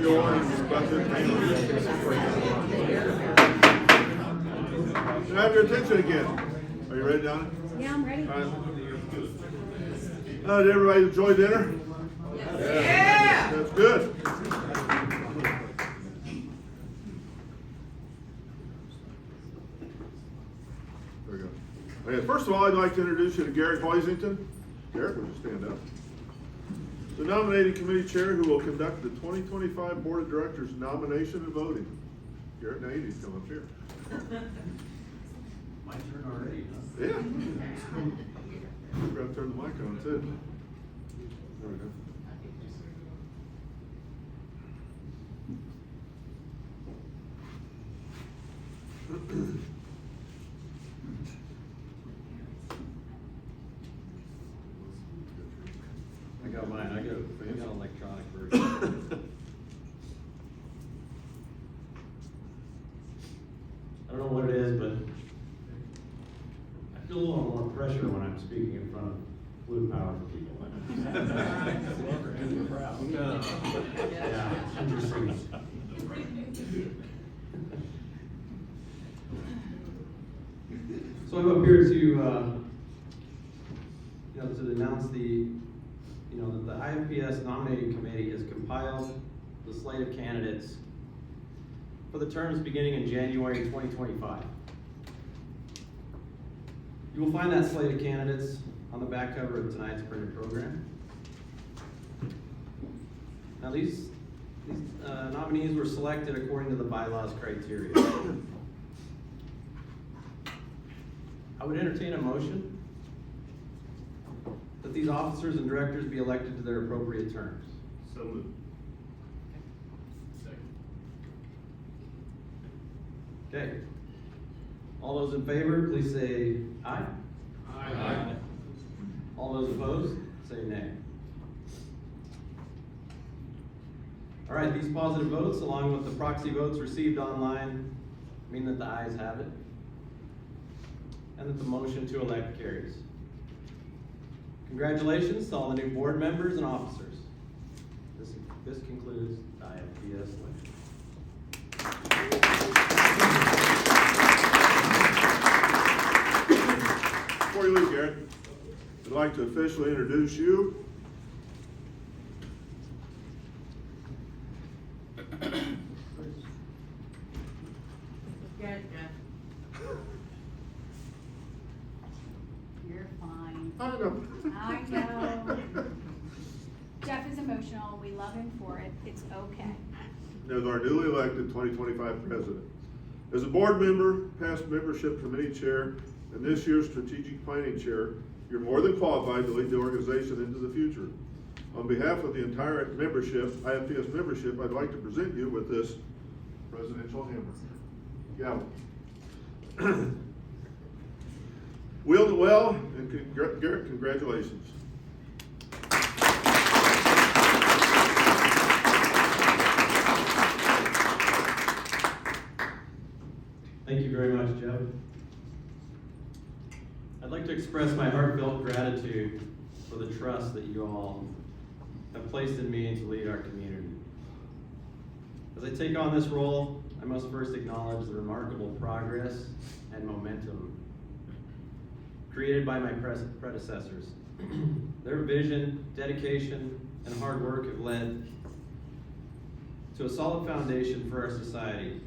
door and about to Can I have your attention again? Are you ready, Donna? Yeah, I'm ready. All right. Did everybody enjoy dinner? Yeah. That's good. There we go. Okay, first of all, I'd like to introduce you to Garrett Hoisington. Garrett, would you stand up? The nominating committee chair who will conduct the 2025 Board of Directors nomination and voting. Garrett, now you need to come up here. My turn already, huh? Yeah. We're going to turn the mic on too. There we go. I got mine. I got an electronic version. I don't know what it is, but I feel a little more pressure when I'm speaking in front of fluid power people. Yeah, interesting. So I'm up here to, to announce that the IFPS nominating committee has compiled the slate of candidates for the terms beginning in January 2025. You will find that slate of candidates on the back cover of tonight's printed program. Now these nominees were selected according to the bylaws criteria. I would entertain a motion that these officers and directors be elected to their appropriate terms. So moved. Okay. All those in favor, please say aye. Aye. All those opposed, say nay. All right, these positive votes, along with the proxy votes received online, mean that the ayes have it, and that the motion to elect carries. Congratulations to all the new board members and officers. This concludes the IFPS election. Before you leave, Garrett, I'd like to officially introduce you. Good, Jeff. You're fine. I know. I know. Jeff is emotional. We love him for it. It's okay. As our newly elected 2025 president. As a board member, past membership committee chair, and this year's strategic planning chair, you're more than qualified to lead the organization into the future. On behalf of the entire membership, IFPS membership, I'd like to present you with this presidential hammer. Gavel. Wield it well, and Garrett, congratulations. Thank you very much, Jeff. I'd like to express my heartfelt gratitude for the trust that you all have placed in me to lead our community. As I take on this role, I must first acknowledge the remarkable progress and momentum created by my predecessors. Their vision, dedication, and hard work have led to a solid foundation for our society,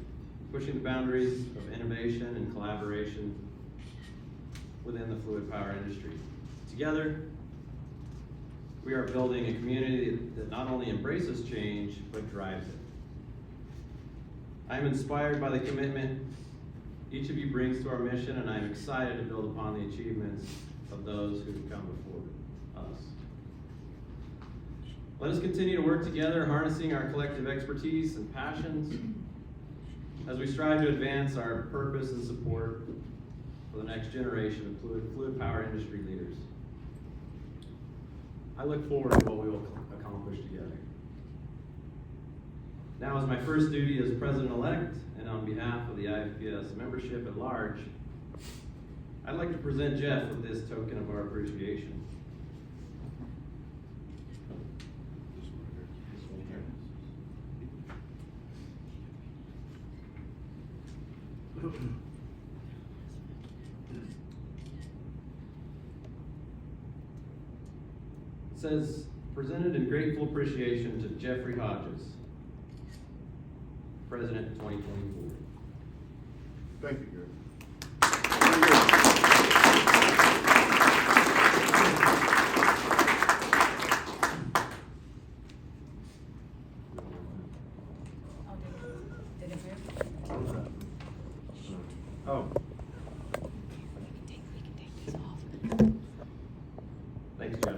pushing the boundaries of innovation and collaboration within the fluid power industry. Together, we are building a community that not only embraces change, but drives it. I am inspired by the commitment each of you brings to our mission, and I am excited to build upon the achievements of those who have come before us. Let us continue to work together, harnessing our collective expertise and passions as we strive to advance our purpose and support for the next generation of fluid power industry leaders. I look forward to what we will accomplish together. Now, as my first duty as president-elect, and on behalf of the IFPS membership at large, I'd like to present Jeff with this token of our appreciation. It says, presented in grateful appreciation to Jeffrey Hodges, President 2024. Thank you, Gary. Did it move? Oh. Thanks, Jeff.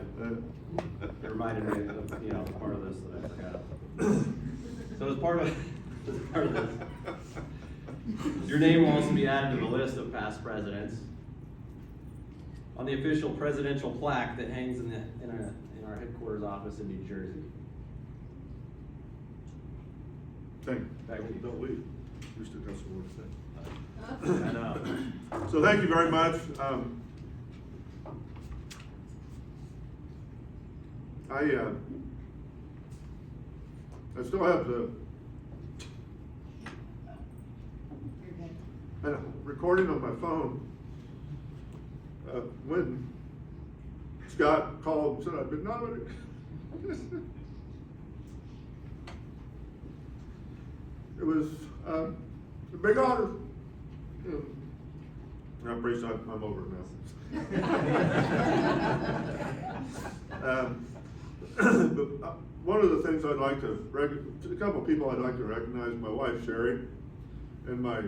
It reminded me of, part of this that I forgot. So as part of this, your name will also be added to the list of past presidents on the official presidential plaque that hangs in our headquarters office in New Jersey. Thank you. Back to you. Don't leave. We still got some more to say. I know. So thank you very much. I still have the recording on my phone when Scott called and said I've been nominated. It was a big honor. I'm pretty sure I'm over it now. But one of the things I'd like to, a couple of people I'd like to recognize, my wife Sherry, and my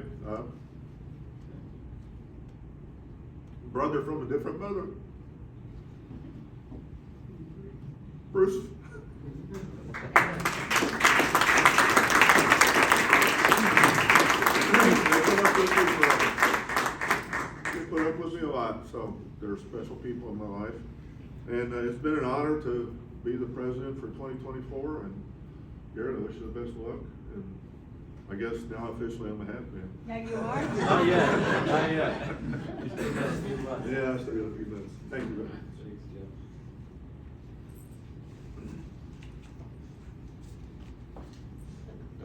brother from a different mother, Bruce. They put up with me a lot, so they're special people in my life. And it's been an honor to be the president for 2024, and Garrett, I wish you the best of luck. And I guess now officially I'm a half man. Yeah, you are? Not yet, not yet. You still got a few months. Yeah, I still got a few minutes. Thank you, man. Thanks, Jeff.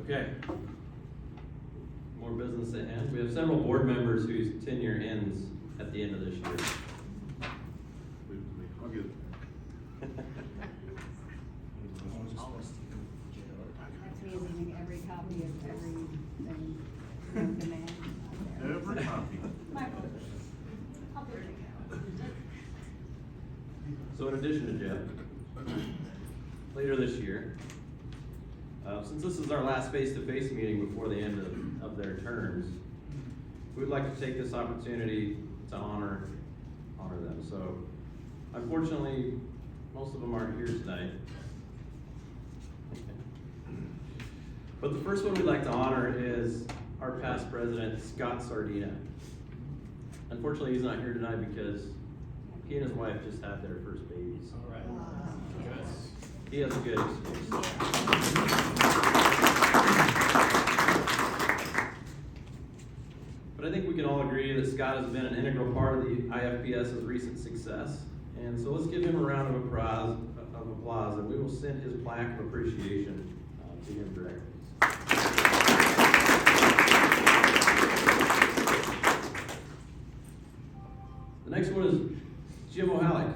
Okay. More business at hand. We have several board members whose tenure ends at the end of this year. Leave it to me. I'll get it. That's me leaving every copy of everything on demand. Every copy. My fault. I'll do it again. So in addition to Jeff, later this year, since this is our last face-to-face meeting before the end of their terms, we'd like to take this opportunity to honor them. So unfortunately, most of them aren't here tonight. But the first one we'd like to honor is our past president, Scott Sardina. Unfortunately, he's not here tonight because he and his wife just had their first babies. All right. He has a good excuse. But I think we can all agree that Scott has been an integral part of the IFPS's recent success. And so let's give him a round of applause, and we will send his plaque of appreciation to him directly. The next one is Jim O'Halleck.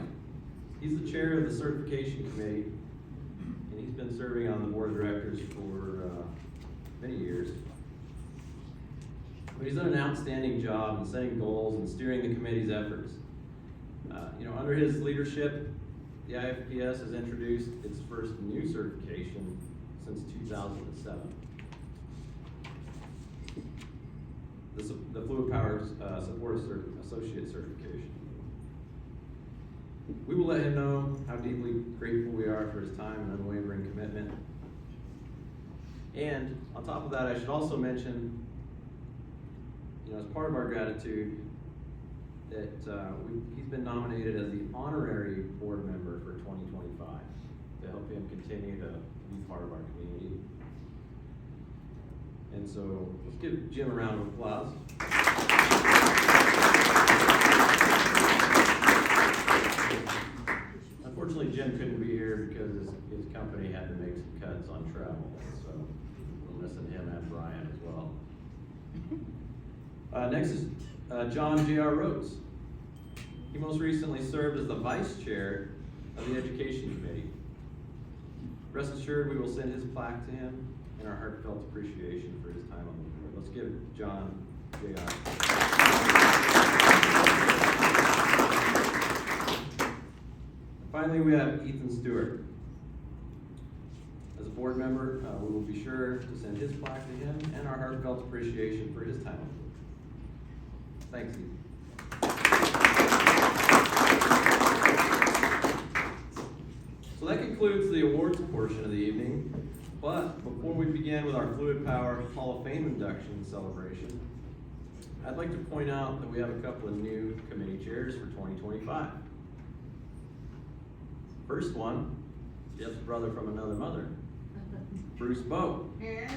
He's the chair of the certification committee, and he's been serving on the board of directors for many years. But he's done an outstanding job in setting goals and steering the committee's efforts. Under his leadership, the IFPS has introduced its first new certification since 2007. The Fluid Power Support Associate certification. We will let him know how deeply grateful we are for his time and unwavering commitment. And on top of that, I should also mention, as part of our gratitude, that he's been nominated as the honorary board member for 2025 to help him continue to be part of our community. And so let's give Jim a round of applause. Unfortunately, Jim couldn't be here because his company had to make some cuts on travel, so we're missing him and Brian as well. Next is John J.R. Rhodes. He most recently served as the vice chair of the Education Committee. Rest assured, we will send his plaque to him in our heartfelt appreciation for his time on the board. Let's give John J.R. Finally, we have Ethan Stewart. As a board member, we will be sure to send his plaque to him and our heartfelt appreciation for his time on the board. Thanks, Ethan. So that concludes the awards portion of the evening. But before we begin with our Fluid Power Hall of Fame induction celebration, I'd like to point out that we have a couple of new committee chairs for 2025. First one, Jeff's brother from another mother, Bruce Bowe. Yeah.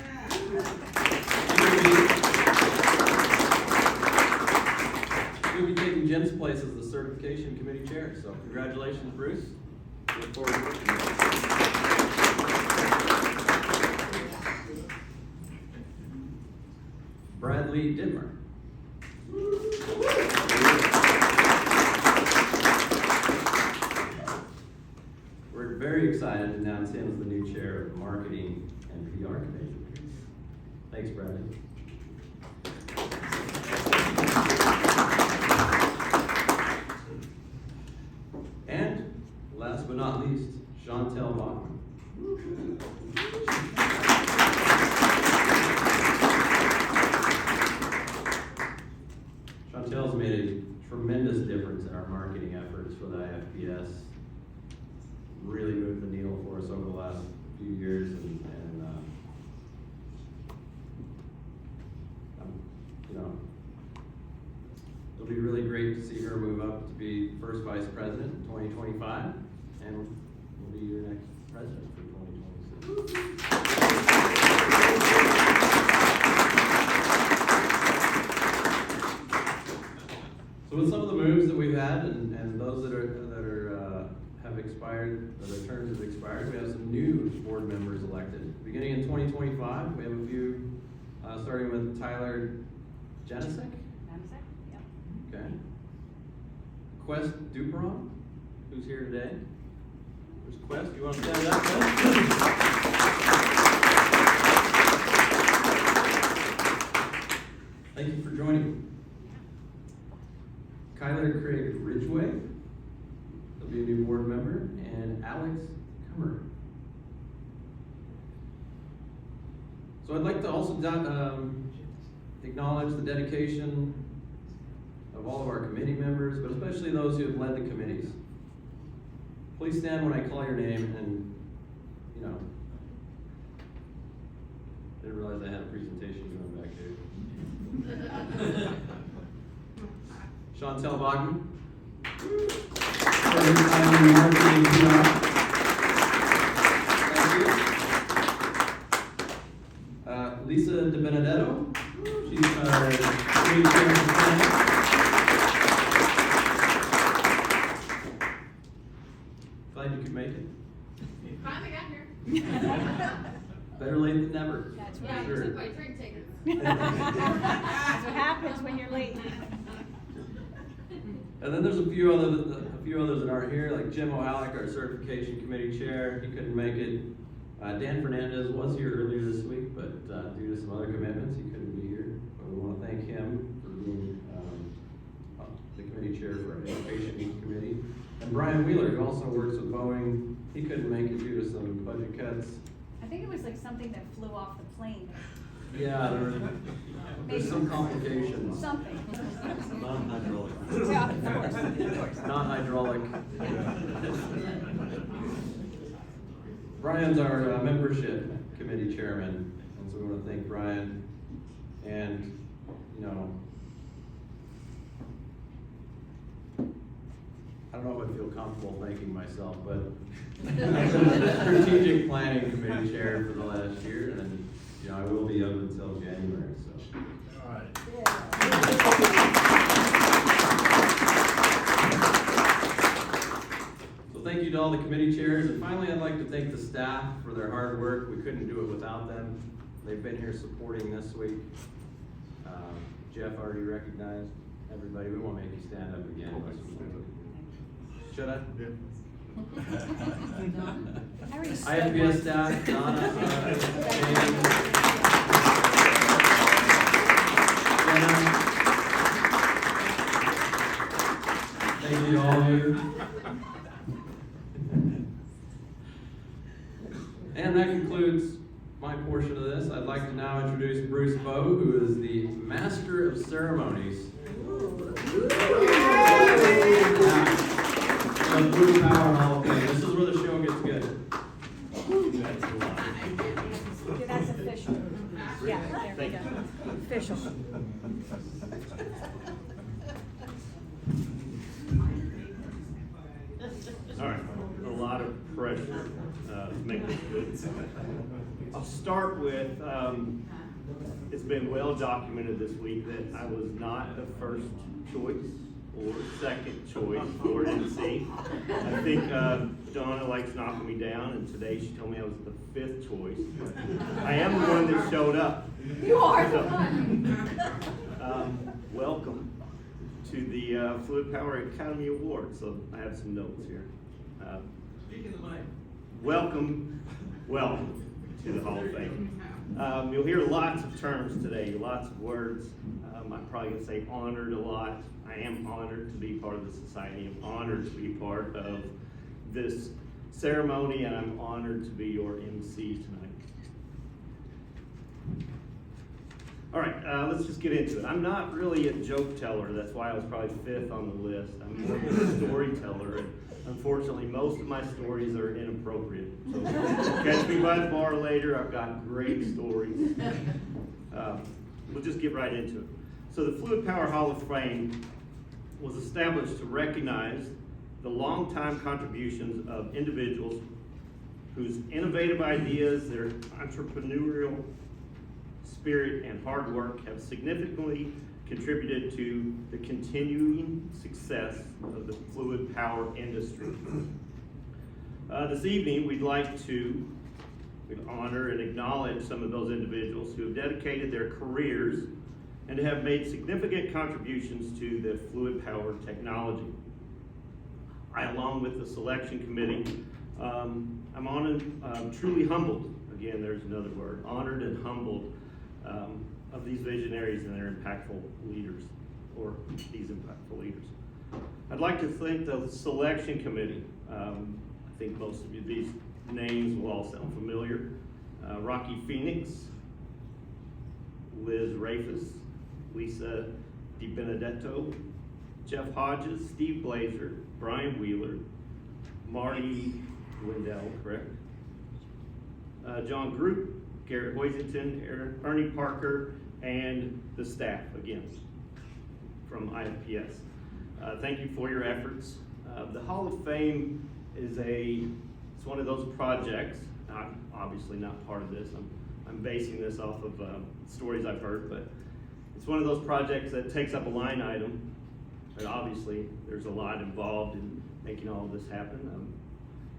He'll be taking Jim's place as the certification committee chair. So congratulations, Bruce. Look forward to working with you. Bradley Dittmer. We're very excited to announce him as the new chair of the Marketing and PR Committee. Thanks, Bradley. And last but not least, Chantel Bachman. Chantel's made a tremendous difference in our marketing efforts for the IFPS. Really moved the needle for us over the last few years, and you know, it'll be really great to see her move up to be first vice president in 2025, and will be your next president for 2026. So with some of the moves that we've had, and those that have expired, or their terms have expired, we have some new board members elected. Beginning in 2025, we have a few, starting with Tyler Janicek. Yep. Okay. Quest Duperon, who's here today. Where's Quest? You want to stand up, Quest? Thank you for joining. Kyler Craig Ridgway, he'll be a new board member, and Alex Kummer. So I'd like to also acknowledge the dedication of all of our committee members, but especially those who have led the committees. Please stand when I call your name, and, you know, didn't realize I had a presentation going back there. Chantel Bachman. For her time in marketing and PR. Thank you. Lisa De Benedetto. She's our committee chair for planning. Glad you could make it. Finally got here. Better late than never. That's Yeah, right. I Sure. took my train tickets. That's what happens when you're late. And then there's a few others that aren't here, like Jim O'Halleck, our certification committee chair. He couldn't make it. Dan Fernandez was here earlier this week, but due to some other commitments, he couldn't be here. But we want to thank him for being the committee chair for our education committee. And Brian Wheeler, who also works with Boeing, he couldn't make it due to some budget cuts. I think it was like something that flew off the plane. Yeah, there's some complications. Something. Non-hydraulic. Yeah, of course. Non-hydraulic. Brian's our membership committee chairman, and so we want to thank Brian. And, you know, I don't know if I feel comfortable thanking myself, but I've been the strategic planning committee chair for the last year, and, you know, I will be up until January, so. All right. So thank you to all the committee chairs, and finally I'd like to thank the staff for their hard work. We couldn't do it without them. They've been here supporting this week. Jeff already recognized everybody. We won't make you stand up again. Should I? Yeah. I already stood IFPS once. staff, Donna, James, Jenna. Thank you to all of you. And that concludes my portion of this. I'd like to now introduce Bruce Bowe, who is the Master of Ceremonies. Of Blue Power Hall of Fame. This is where the show gets good. Yeah, that's official. Yeah, there we go. Official. All right, a lot of pressure to make this good. I'll start with, it's been well documented this week that I was not the first choice or second choice for MC. I think Donna likes knocking me down, and today she told me I was the fifth choice. I am the one that showed up. You are the So, one. welcome to the Fluid Power Academy Awards. So I have some notes here. Speaking of the mic. Welcome to the Hall of Fame. You'll hear lots of terms today, lots of words. I'm probably gonna say honored a lot. I am honored to be part of the society. I'm honored to be part of this ceremony, and I'm honored to be your MC tonight. All right, let's just get into it. I'm not really a joke teller. That's why I was probably fifth on the list. I'm more of a storyteller, and unfortunately, most of my stories are inappropriate. So catch me by the bar later. I've got great stories. We'll just get right into it. So the Fluid Power Hall of Fame was established to recognize the longtime contributions of individuals whose innovative ideas, their entrepreneurial spirit, and hard work have significantly contributed to the continuing success of the fluid power industry. This evening, we'd like to honor and acknowledge some of those individuals who have dedicated their careers and have made significant contributions to the fluid power technology. I, along with the selection committee, I'm honored, truly humbled, again, there's another word, honored and humbled of these visionaries and their impactful leaders, or these impactful leaders. I'd like to thank the selection committee. I think most of you, these names will all sound familiar. Rocky Phoenix, Liz Rafus, Lisa DiBenedetto, Jeff Hodges, Steve Blazer, Brian Wheeler, Marty Wendell, correct? John Group, Garrett Hoisington, Ernie Parker, and the staff, again, from IFPS. Thank you for your efforts. The Hall of Fame is it's one of those projects, obviously not part of this, I'm basing this off of stories I've heard, but it's one of those projects that takes up a line item, but obviously there's a lot involved in making all of this happen.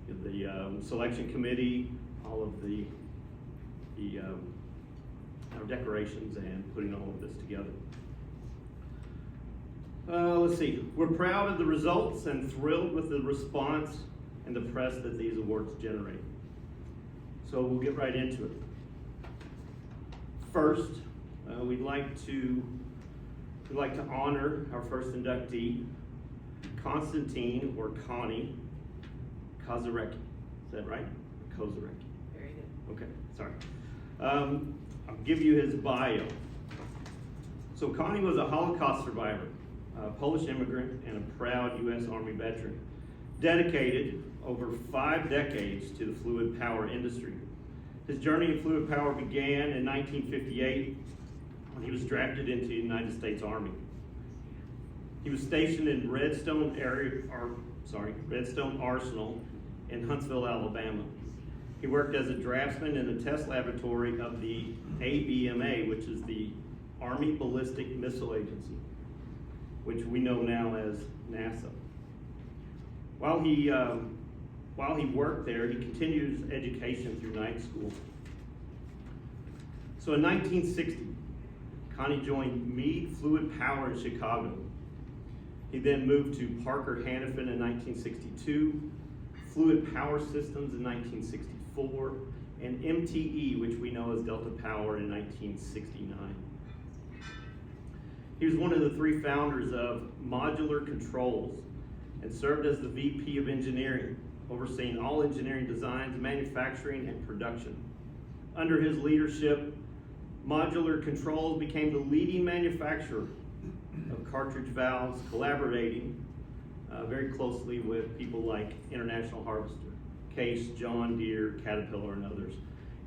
The selection committee, all of our decorations, and putting all of this together. Let's see, we're proud of the results and thrilled with the response and the press that these awards generate. So we'll get right into it. First, we'd like to honor our first inductee, Konstantin, or Connie Kozarecki. Is that right? Kozarecki. Very good. Okay, sorry. I'll give you his bio. So Connie was a Holocaust survivor, a Polish immigrant, and a proud U.S. Army veteran, dedicated over 5 decades to the fluid power industry. His journey in fluid power began in 1958 when he was drafted into the United States Army. He was stationed in Redstone Arsenal in Huntsville, Alabama. He worked as a draftsman in the test laboratory of the ABMA, which is the Army Ballistic Missile Agency, which we know now as NASA. While he worked there, he continued his education through night school. So in 1960, Connie joined Meade Fluid Power in Chicago. He then moved to Parker Hannafin in 1962, Fluid Power Systems in 1964, and MTE, which we know as Delta Power, in 1969. He was one of the three founders of Modular Controls and served as the VP of Engineering, overseeing all engineering designs, manufacturing, and production. Under his leadership, Modular Controls became the leading manufacturer of cartridge valves, collaborating very closely with people like International Harvester, Case, John Deere, Caterpillar, and others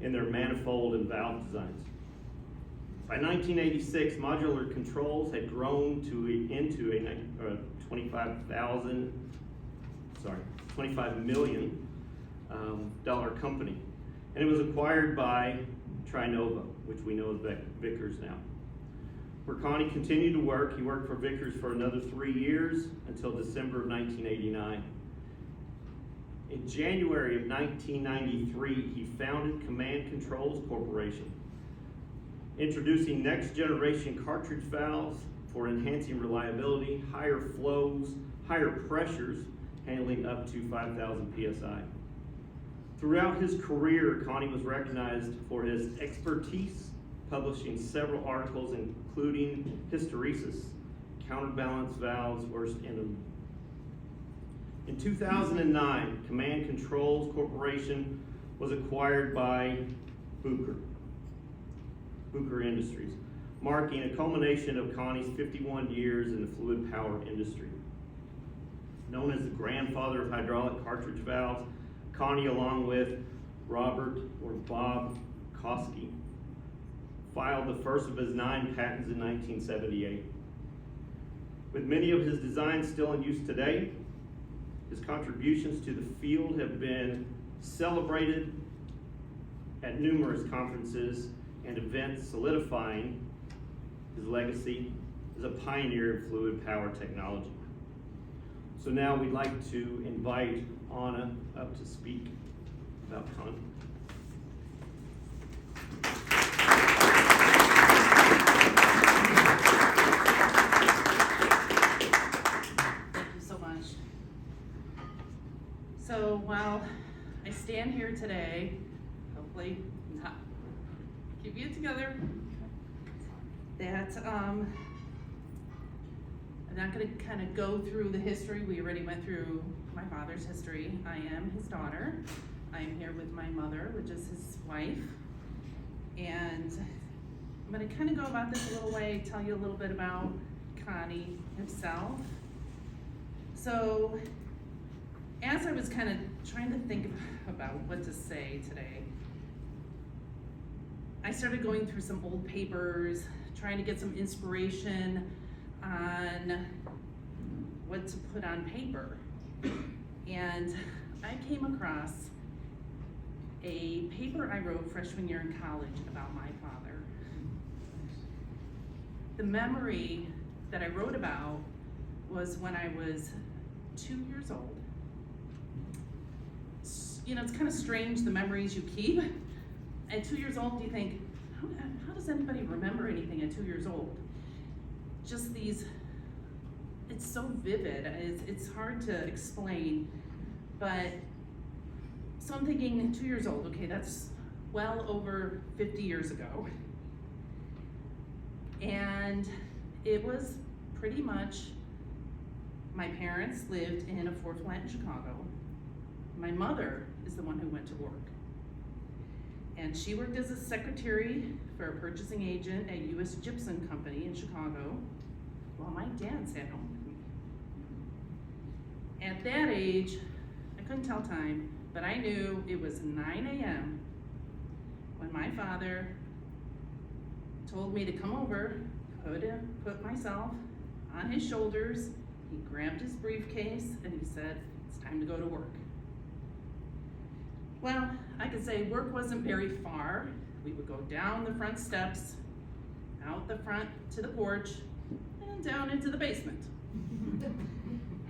in their manifold and valve designs. By 1986, Modular Controls had grown into a $25 million dollar company, and it was acquired by Trinova, which we know as Vickers now. Where Connie continued to work, he worked for Vickers for another 3 years until December of 1989. In January of 1993, he founded Command Controls Corporation, introducing next generation cartridge valves for enhancing reliability, higher flows, higher pressures, handling up to 5,000 PSI. Throughout his career, Connie was recognized for his expertise, publishing several articles including hysteresis, counterbalance valves, worst enemy. In 2009, Command Controls Corporation was acquired by Bucher Industries, marking a culmination of Connie's 51 years in the fluid power industry. Known as the grandfather of hydraulic cartridge valves, Connie, along with Bob Koski, filed the first of his 9 patents in 1978. With many of his designs still in use today, his contributions to the field have been celebrated at numerous conferences and events, solidifying his legacy as a pioneer in fluid power technology. So now we'd like to invite Anna up to speak about Connie. Thank you so much. So while I stand here today, hopefully not keep you together, that I'm not going to kind of go through the history. We already went through my father's history. I am his daughter. I am here with my mother, which is his wife. And I'm going to kind of go about this a little way, tell you a little bit about Connie himself. So as I was kind of trying to think about what to say today, I started going through some old papers, trying to get some inspiration on what to put on paper. And I came across a paper I wrote freshman year in college about my father. The memory that I wrote about was when I was 2 years old. You know, it's kind of strange the memories you keep. At 2 years old, you think, how does anybody remember anything at 2 years old? Just these, it's so vivid, it's hard to explain, but, so I'm thinking 2 years old, okay, that's well over 50 years ago. And it was pretty much, my parents lived in a 4th flat in Chicago. My mother is the one who went to work. And she worked as a secretary for a purchasing agent at U.S. Gypsum Company in Chicago, while my dad sat home with me. At that age, I couldn't tell time, but I knew it was 9 a.m. when my father told me to come over, put myself on his shoulders. He grabbed his briefcase and he said, "It's time to go to work." Well, I could say work wasn't very far. We would go down the front steps, out the front to the porch, and down into the basement.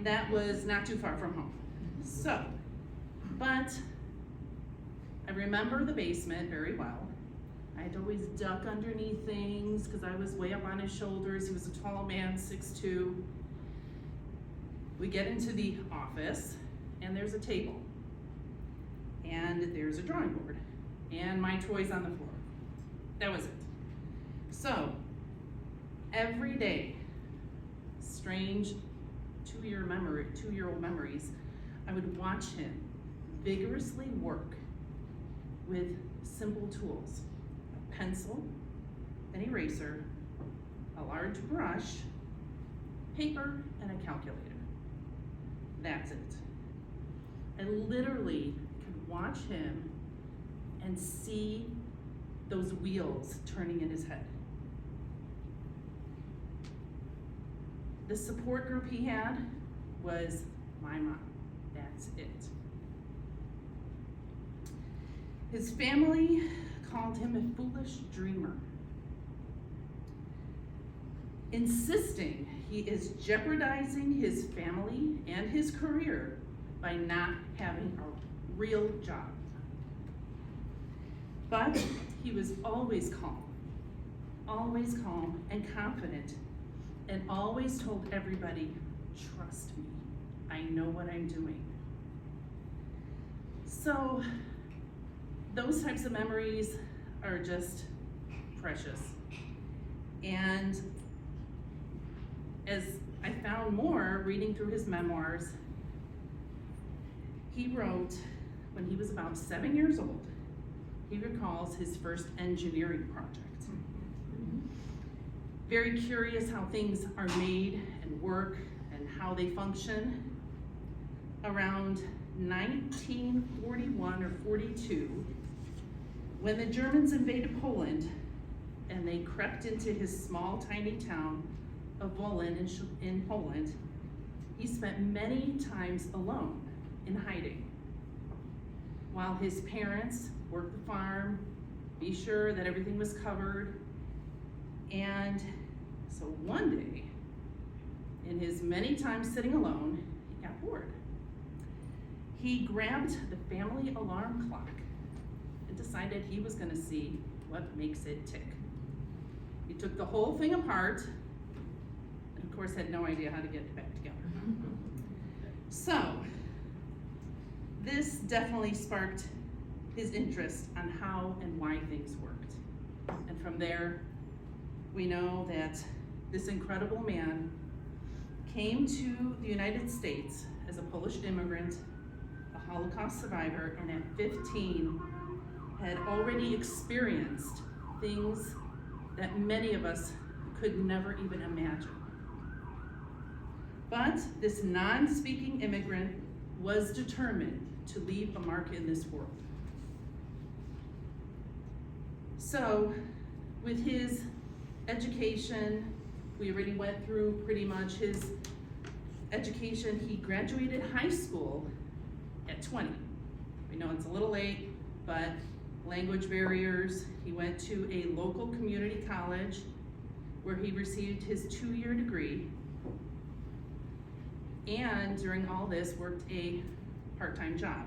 That was not too far from home. So, but I remember the basement very well. I had to always duck underneath things because I was way up on his shoulders. He was a tall man, 6'2". We get into the office and there's a table and there's a drawing board and my toys on the floor. That was it. So every day, strange two-year-old memories, I would watch him vigorously work with simple tools: a pencil, an eraser, a large brush, paper, and a calculator. That's it. I literally could watch him and see those wheels turning in his head. The support group he had was my mom. That's it. His family called him a foolish dreamer, insisting he is jeopardizing his family and his career by not having a real job. But he was always calm and confident, and always told everybody, trust me, I know what I'm doing. So those types of memories are just precious. And as I found more reading through his memoirs, he wrote when he was about 7 years old, he recalls his first engineering project. Very curious how things are made and work and how they function. Around 1941 or 42, when the Germans invaded Poland and they crept into his small, tiny town of Wolin in Poland, he spent many times alone in hiding, while his parents worked the farm, be sure that everything was covered. And so one day, in his many times sitting alone, he got bored. He grabbed the family alarm clock and decided he was gonna see what makes it tick. He took the whole thing apart, and of course had no idea how to get it back together. So, this definitely sparked his interest on how and why things worked. And from there, we know that this incredible man came to the United States as a Polish immigrant, a Holocaust survivor, and at 15 had already experienced things that many of us could never even imagine. But this non-speaking immigrant was determined to leave a mark in this world. So, with his education, we already went through pretty much his education. He graduated high school at 20. We know it's a little late, but language barriers. He went to a local community college where he received his 2-year degree, and during all this worked a part-time job.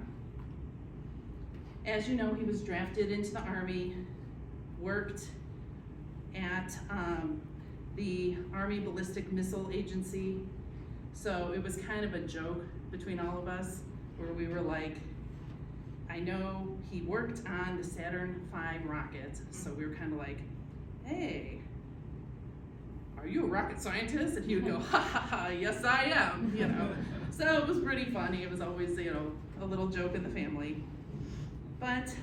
As you know, he was drafted into the Army, worked at the Army Ballistic Missile Agency. So it was kind of a joke between all of us where we were like, I know he worked on the Saturn V rocket, so we were kind of like, hey, are you a rocket scientist? And he would go, ha ha ha, yes I am, you know. So it was pretty funny. It was always, you know, a little joke in the family. But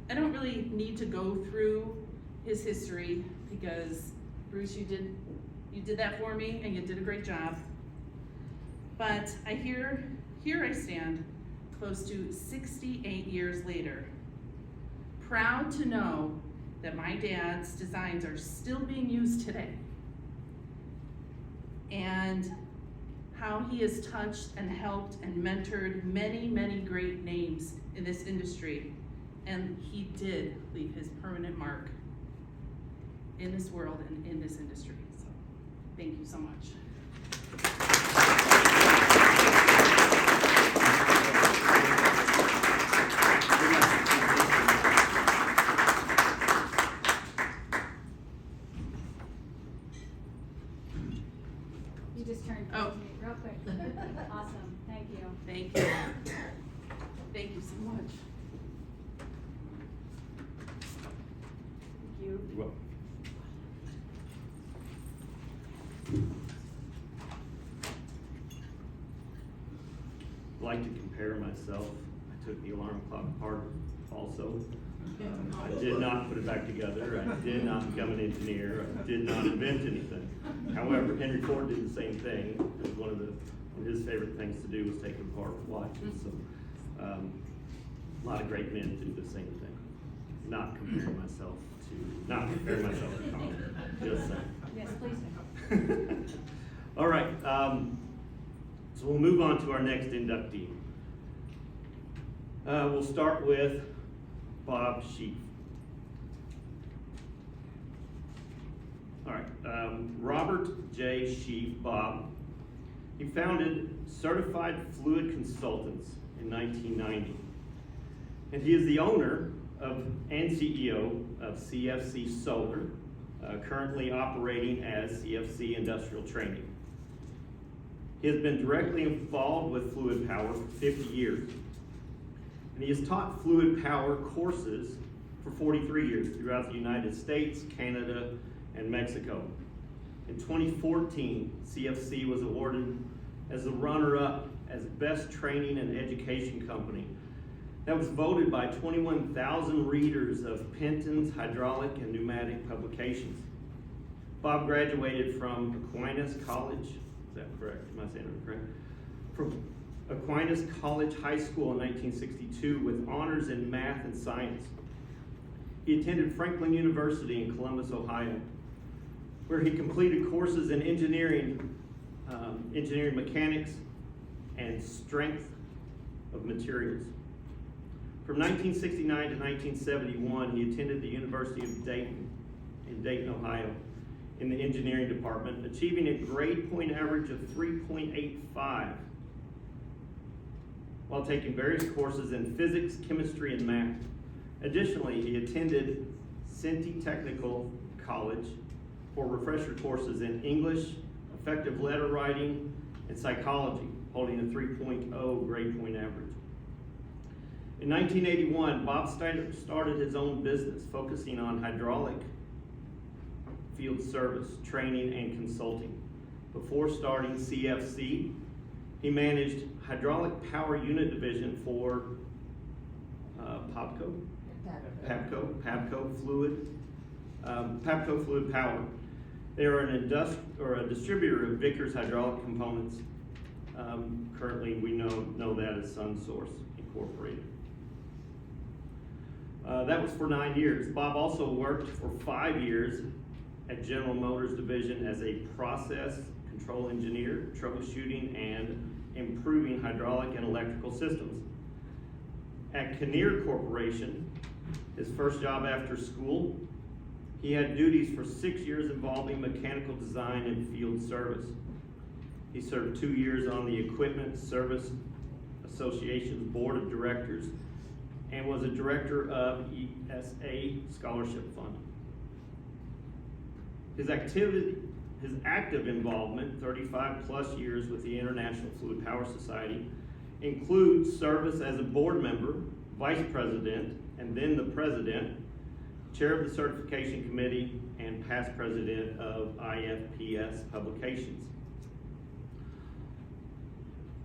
I don't really need to go through his history because Bruce, you did that for me and you did a great job. But here I stand, close to 68 years later, proud to know that my dad's designs are still being used today, and how he has touched and helped and mentored many, many great names in this industry. And he did leave his permanent mark in this world and in this industry. So, thank you so much. just turned Oh. to me real quick. Awesome, thank you. Thank you. Thank you so much. Thank you. You're welcome. I like to compare myself. I took the alarm clock apart also. I did not put it back together. I did not become an engineer. I did not invent anything. However, Henry Ford did the same thing. It was one of his favorite things to do was take apart watches. So, a lot of great men do the same thing. Not comparing myself to Connor. Just saying. Yes, please do. All right, so we'll move on to our next inductee. We'll start with Bob Sheaf. All right, Robert J. Sheaf, Bob. He founded Certified Fluid Consultants in 1990. And he is the owner and CEO of CFC Solar, currently operating as CFC Industrial Training. He has been directly involved with fluid power for 50 years. And he has taught fluid power courses for 43 years throughout the United States, Canada, and Mexico. In 2014, CFC was awarded as the runner-up as Best Training and Education Company. That was voted by 21,000 readers of Penton's hydraulic and pneumatic publications. Bob graduated from Aquinas College, is that correct? Am I saying it correct? From Aquinas College High School in 1962 with honors in math and science. He attended Franklin University in Columbus, Ohio, where he completed courses in engineering mechanics, and strength of materials. From 1969 to 1971, he attended the University of Dayton in Dayton, Ohio, in the engineering department, achieving a grade point average of 3.85 while taking various courses in physics, chemistry, and math. Additionally, he attended Cinti Technical College for refresher courses in English, effective letter writing, and psychology, holding a 3.0 grade point average. In 1981, Bob started his own business focusing on hydraulic field service, training, and consulting. Before starting CFC, he managed hydraulic power unit division for Pabco Fluid Power. They are a distributor of Vickers hydraulic components. Currently, we know that as SunSource Incorporated. That was for 9 years. Bob also worked for 5 years at General Motors Division as a process control engineer, troubleshooting and improving hydraulic and electrical systems. At Kinnear Corporation, his first job after school, he had duties for 6 years involving mechanical design and field service. He served 2 years on the Equipment Service Association's Board of Directors and was a director of ESA Scholarship Fund. His active involvement, 35 plus years with the International Fluid Power Society, includes service as a board member, vice president, and then the president, chair of the certification committee, and past president of IFPS publications.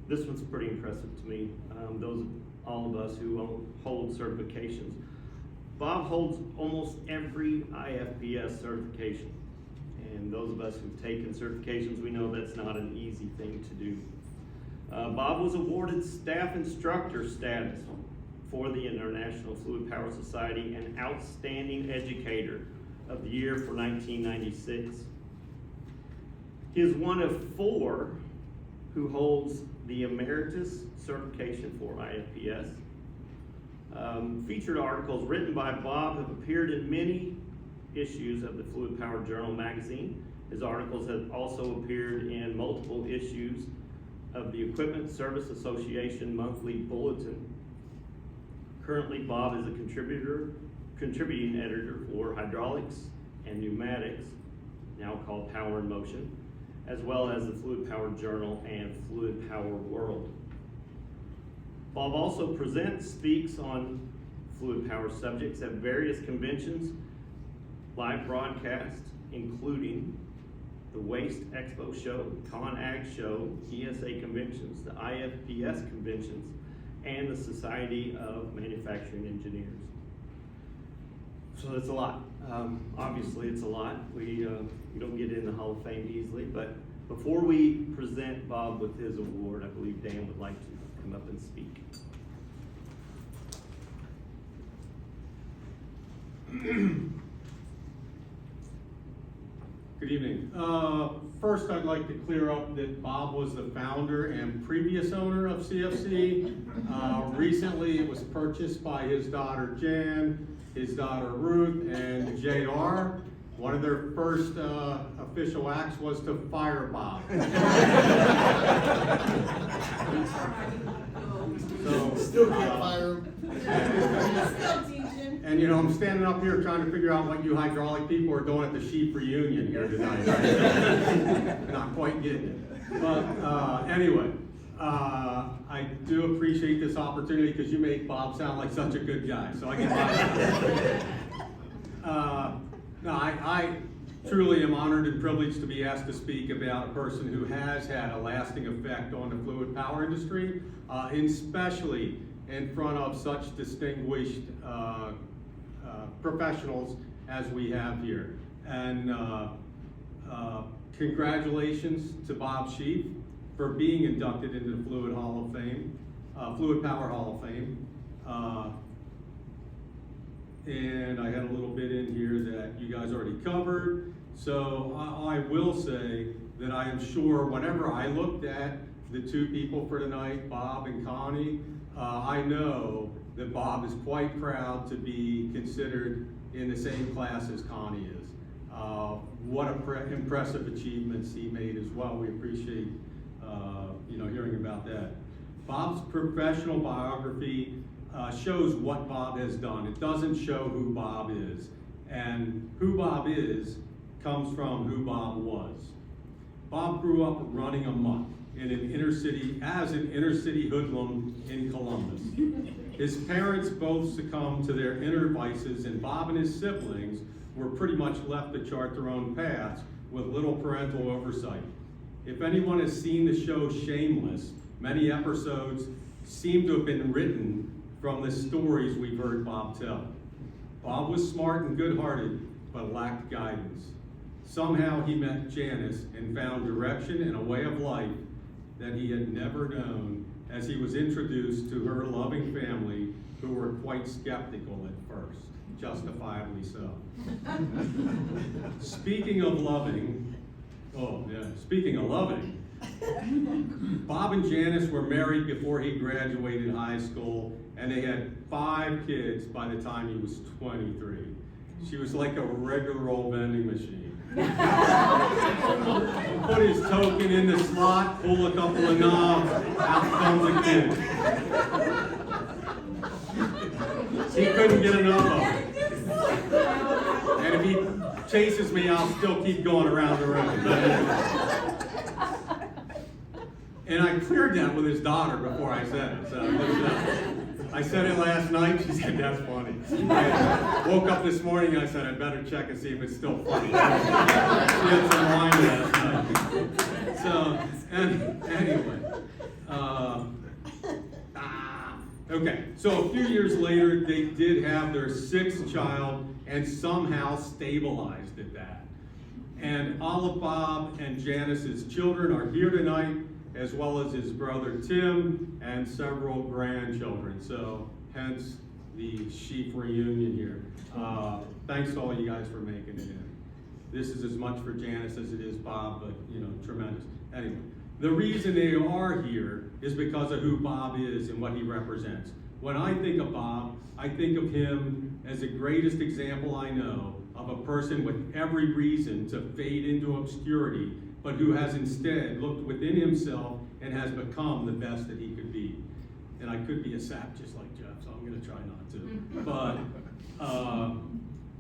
This one's pretty impressive to me. All of us who hold certifications. Bob holds almost every IFPS certification. And those of us who've taken certifications, we know that's not an easy thing to do. Bob was awarded staff instructor status for the International Fluid Power Society and Outstanding Educator of the Year for 1996. He is one of 4 who holds the Emeritus certification for IFPS. Featured articles written by Bob have appeared in many issues of the Fluid Power Journal magazine. His articles have also appeared in multiple issues of the Equipment Service Association monthly bulletin. Currently, Bob is a contributing editor for Hydraulics and Pneumatics, now called Power and Motion, as well as the Fluid Power Journal and Fluid Power World. Bob also presents, speaks on fluid power subjects at various conventions, live broadcasts, including the Waste Expo Show, ConAg Show, ESA conventions, the IFPS conventions, and the Society of Manufacturing Engineers. So that's a lot. Obviously, it's a lot. We don't get in the Hall of Fame easily, but before we present Bob with his award, I believe Dan would like to come up and speak. Good evening. First, I'd like to clear up that Bob was the founder and previous owner of CFC. Recently, it was purchased by his daughter Jan, his daughter Ruth, and JR. One of their first official acts was to fire Bob. So, Still can't fire him. And you know, I'm standing up here trying to figure out what you hydraulic people are doing at the sheep reunion here tonight. Not quite getting it. But anyway, I do appreciate this opportunity because you make Bob sound like such a good guy. So I get no, I truly am honored and privileged to be asked to speak about a person who has had a lasting effect on the fluid power industry, especially in front of such distinguished professionals as we have here. And congratulations to Bob Sheaf for being inducted into the Fluid Hall of Fame, Fluid Power Hall of Fame. And I had a little bit in here that you guys already covered. So I will say that I am sure whenever I looked at the two people for tonight, Bob and Connie, I know that Bob is quite proud to be considered in the same class as Connie is. What impressive achievements he made as well. We appreciate hearing about that. Bob's professional biography shows what Bob has done. It doesn't show who Bob is. And who Bob is comes from who Bob was. Bob grew up running amok in an inner city hoodlum in Columbus. His parents both succumbed to their inner vices, and Bob and his siblings were pretty much left to chart their own paths with little parental oversight. If anyone has seen the show Shameless, many episodes seem to have been written from the stories we've heard Bob tell. Bob was smart and good-hearted, but lacked guidance. Somehow he met Janice and found direction and a way of life that he had never known as he was introduced to her loving family, who were quite skeptical at first, justifiably so. Speaking of loving, Bob and Janice were married before he graduated high school, and they had 5 kids by the time he was 23. She was like a regular old vending machine. Put his token in the slot, pull a couple of knobs, out comes a kid. He couldn't get enough of it. And if he chases me, I'll still keep going around the room. And I cleared that with his daughter before I said it. So I said it last night. She said, "That's funny." I woke up this morning and I said, "I better check and see if it's still funny." She had some wine last night. So, anyway. Okay, so a few years later, they did have their 6th child and somehow stabilized at that. And all of Bob and Janice's children are here tonight, as well as his brother Tim and several grandchildren. So hence the sheep reunion here. Thanks to all you guys for making it in. This is as much for Janice as it is Bob, but tremendous. Anyway, the reason they are here is because of who Bob is and what he represents. When I think of Bob, I think of him as the greatest example I know of a person with every reason to fade into obscurity, but who has instead looked within himself and has become the best that he could be. And I could be a sap just like Jeff, so I'm gonna try not to. But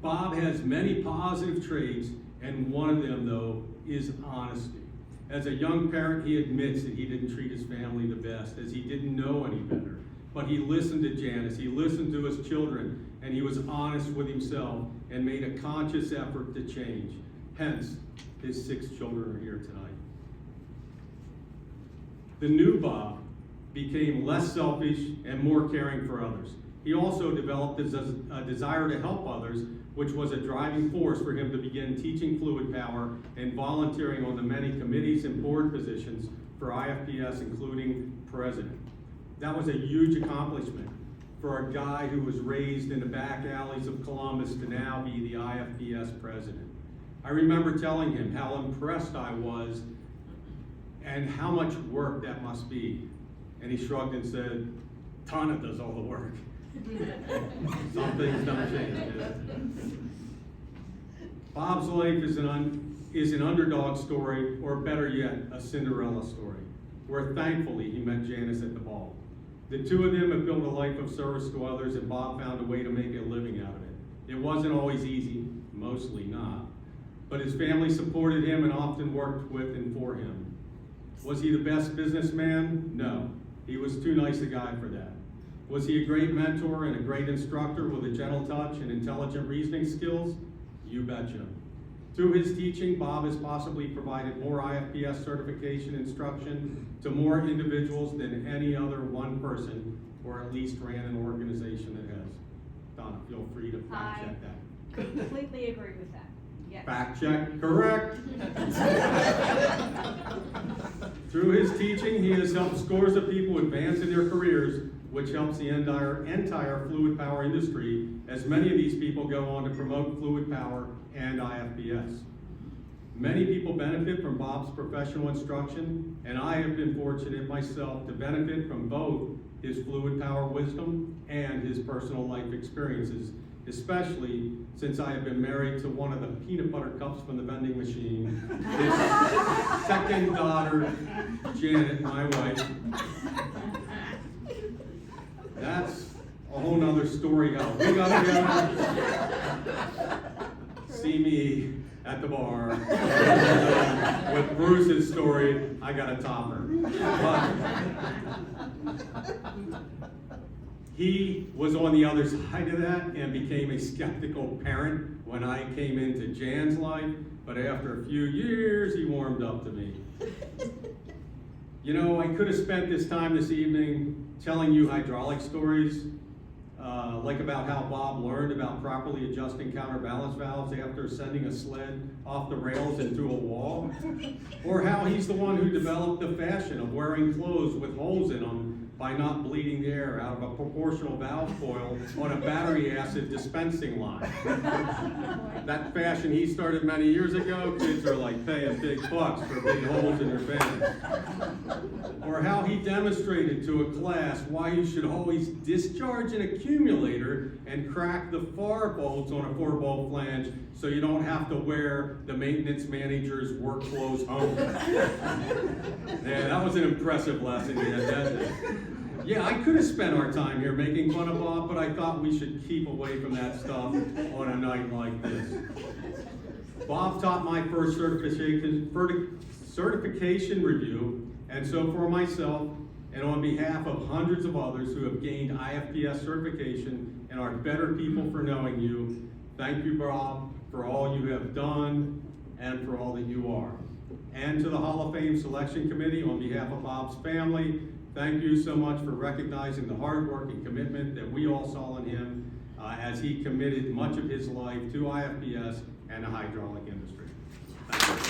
Bob has many positive traits, and one of them, though, is honesty. As a young parent, he admits that he didn't treat his family the best, as he didn't know any better. But he listened to Janice, he listened to his children, and he was honest with himself and made a conscious effort to change. Hence, his 6 children are here tonight. The new Bob became less selfish and more caring for others. He also developed a desire to help others, which was a driving force for him to begin teaching fluid power and volunteering on the many committees and board positions for IFPS, including president. That was a huge accomplishment for a guy who was raised in the back alleys of Columbus to now be the IFPS president. I remember telling him how impressed I was and how much work that must be. And he shrugged and said, Tana does all the work. Some things don't change. Bob's life is an underdog story, or better yet, a Cinderella story, where thankfully he met Janice at the ball. The two of them have built a life of service to others, and Bob found a way to make a living out of it. It wasn't always easy, mostly not, but his family supported him and often worked with and for him. Was he the best businessman? No, he was too nice a guy for that. Was he a great mentor and a great instructor with a gentle touch and intelligent reasoning skills? You betcha. Through his teaching, Bob has possibly provided more IFPS certification instruction to more individuals than any other one person, or at least ran an organization that has. Donna, feel free to fact check that. Completely agree with that. Yes. Fact check, correct. Through his teaching, he has helped scores of people advance in their careers, which helps the entire fluid power industry, as many of these people go on to promote fluid power and IFPS. Many people benefit from Bob's professional instruction, and I have been fortunate myself to benefit from both his fluid power wisdom and his personal life experiences, especially since I have been married to one of the peanut butter cups from the vending machine. His second daughter, Janet, my wife. That's a whole nother story how we got together. See me at the bar. With Bruce's story, I got a topper. But he was on the other side of that and became a skeptical parent when I came into Jan's life, but after a few years, he warmed up to me. You know, I could have spent this time this evening telling you hydraulic stories, like about how Bob learned about properly adjusting counterbalance valves after sending a sled off the rails into a wall, or how he's the one who developed the fashion of wearing clothes with holes in them by not bleeding the air out of a proportional valve coil on a battery acid dispensing line. That fashion he started many years ago, kids are like paying big bucks for big holes in their pants. Or how he demonstrated to a class why you should always discharge an accumulator and crack the far bolts on a 4-bolt flange so you don't have to wear the maintenance manager's work clothes home. Yeah, that was an impressive lesson he had that day. Yeah, I could have spent our time here making fun of Bob, but I thought we should keep away from that stuff on a night like this. Bob taught my first certification review, and so for myself, and on behalf of hundreds of others who have gained IFPS certification and are better people for knowing you, thank you, Bob, for all you have done and for all that you are. And to the Hall of Fame Selection Committee, on behalf of Bob's family, thank you so much for recognizing the hard work and commitment that we all saw in him as he committed much of his life to IFPS and the hydraulic industry. Thank you.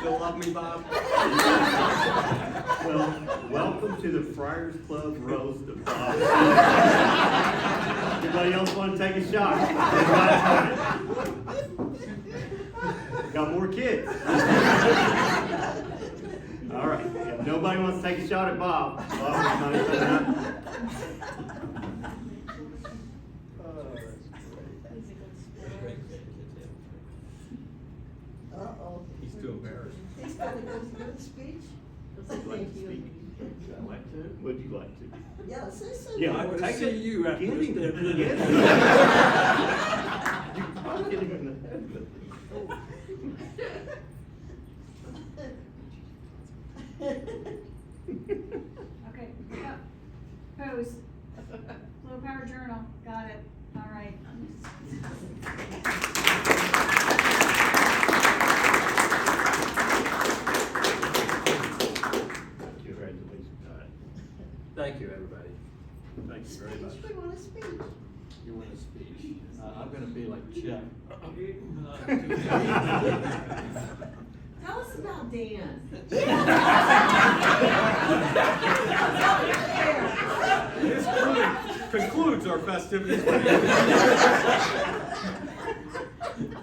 Still love me, Bob? Well, welcome to the Friars Club roast of Bob. Anybody else want to take a shot? Got more kids. All right, if nobody wants to take a shot at Bob, Uh-oh. He's too embarrassed. He's got a good speech. Thank you. Would I like to? Would you like to? Yeah, say so. Yeah, I would take see it. you after Get this. him. Get him. Get him. I'll get him in the head. Okay, yep. Pose. Low power journal, got it, all right. Congratulations. All right. Thank you, everybody. Thank you very much. We want a speech. You want a speech? I'm gonna be like Chuck. Tell us about Dan. This concludes our festivities.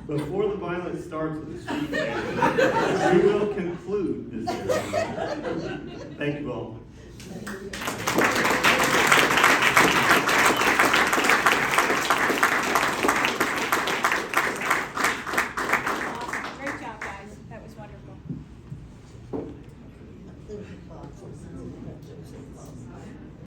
Before the violence starts with the street dance, we will conclude this ceremony. Thank you all.